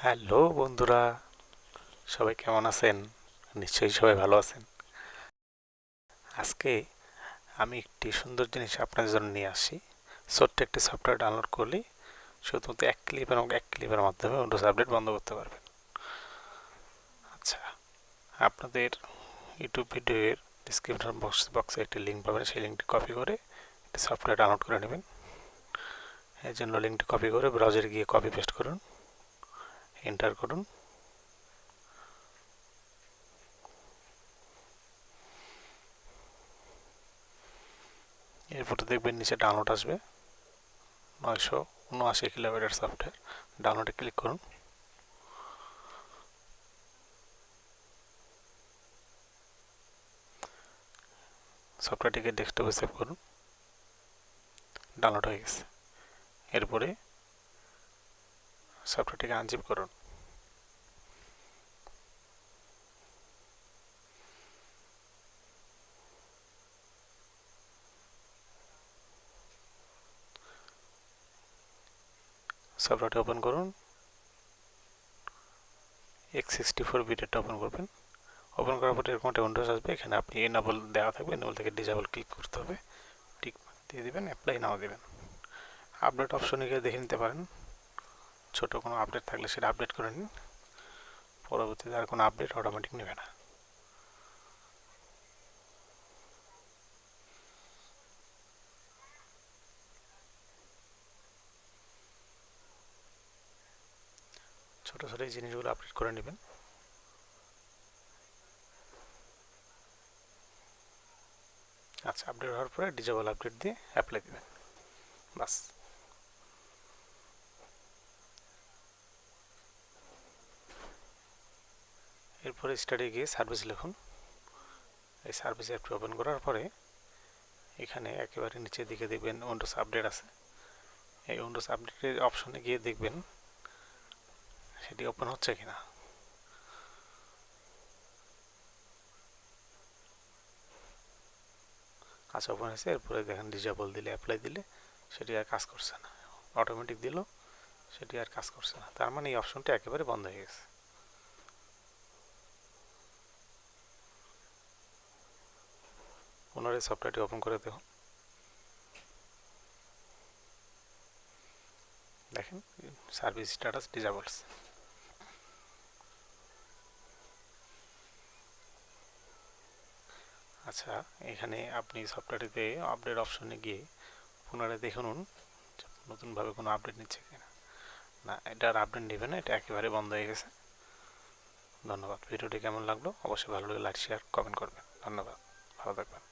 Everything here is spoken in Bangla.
হ্যালো বন্ধুরা, সবাই কেমন আছেন? নিশ্চয়ই সবাই ভালো আছেন। আজকে আমি একটি সুন্দর জিনিস আপনাদের জন্য নিয়ে আসি। ছোট্ট একটি সফটওয়্যার ডাউনলোড করলেই শুধুমাত্র এক ক্লিপের মাধ্যমে উইন্ডোজ আপডেট বন্ধ করতে পারবেন। আচ্ছা, আপনাদের ইউটিউব ভিডিওর ডিসক্রিপশন বক্সে একটি লিঙ্ক পাবেন, সেই লিঙ্কটি কপি করে একটি সফটওয়্যার ডাউনলোড করে নেবেন। এর জন্য লিঙ্কটি কপি করে ব্রাউজারে গিয়ে কপি পেস্ট করুন, এন্টার করুন। এরপরে দেখবেন নিচে ডাউনলোড আসবে, 979 কিলোবাইটের সফটওয়্যার। ডাউনলোডে ক্লিক করুন। সফটওয়্যারটিকে ডেস্কটপে সেভ করুন। ডাউনলোড হয়ে গেছে। এরপরে সফটওয়্যারটিকে আনজিপ করুন। সফটওয়্যারটি ওপেন করুন। x64 বিটেরটা ওপেন করবেন। ওপেন করার পরে এরকম একটা উইন্ডোজ আসবে। এখানে আপনি এনেবল দেওয়া থাকবে, এনেবল থেকে ডিসেবল ক্লিক করতে হবে। টিক দিয়ে দিবেন, অ্যাপ্লাই নাও দিবেন। আপডেট অপশনে গিয়ে দেখে নিতে পারেন, ছোট কোনো আপডেট থাকলে সেটা আপডেট করে নিন। পরবর্তীতে আর কোনো আপডেট অটোমেটিক নেবে না। ছোট ছোট এই জিনিসগুলো আপডেট করে নেবেন। আচ্ছা, আপডেট হওয়ার পরে ডিসেবল আপডেট দিয়ে অ্যাপ্লাই দেবেন, বাস। এরপরে স্টার্টে গিয়ে সার্ভিস লিখুন। এই সার্ভিস অ্যাপটি ওপেন করার পরে এখানে একেবারে নিচের দিকে দেখবেন উইন্ডোজ আপডেট আছে। এই উইন্ডোজ আপডেটের অপশনে গিয়ে দেখবেন সেটি ওপেন হচ্ছে কিনা। আচ্ছা, ওপেন হয়েছে। এরপরে দেখেন ডিসেবল দিলে, অ্যাপ্লাই দিলে সেটি আর কাজ করছে না। অটোমেটিক দিল, সেটি আর কাজ করছে না। তার মানে এই অপশনটি একেবারে বন্ধ হয়ে গেছে। পুনরায় সফটওয়্যারটি ওপেন করে দেখুন, দেখেন সার্ভিস স্ট্যাটাস ডিসেবলস। আচ্ছা, এখানে আপনি সফটওয়্যারটিতে আপডেট অপশনে গিয়ে পুনরায় দেখুন নতুনভাবে কোনো আপডেট নিচ্ছে কিনা। না, এটা আর আপডেট নেবে না, এটা একেবারে বন্ধ হয়ে গেছে। ধন্যবাদ। ভিডিওটি কেমন লাগলো অবশ্যই ভালো লাগলে লাইক, শেয়ার, কমেন্ট করবেন। ধন্যবাদ, ভালো থাকবেন।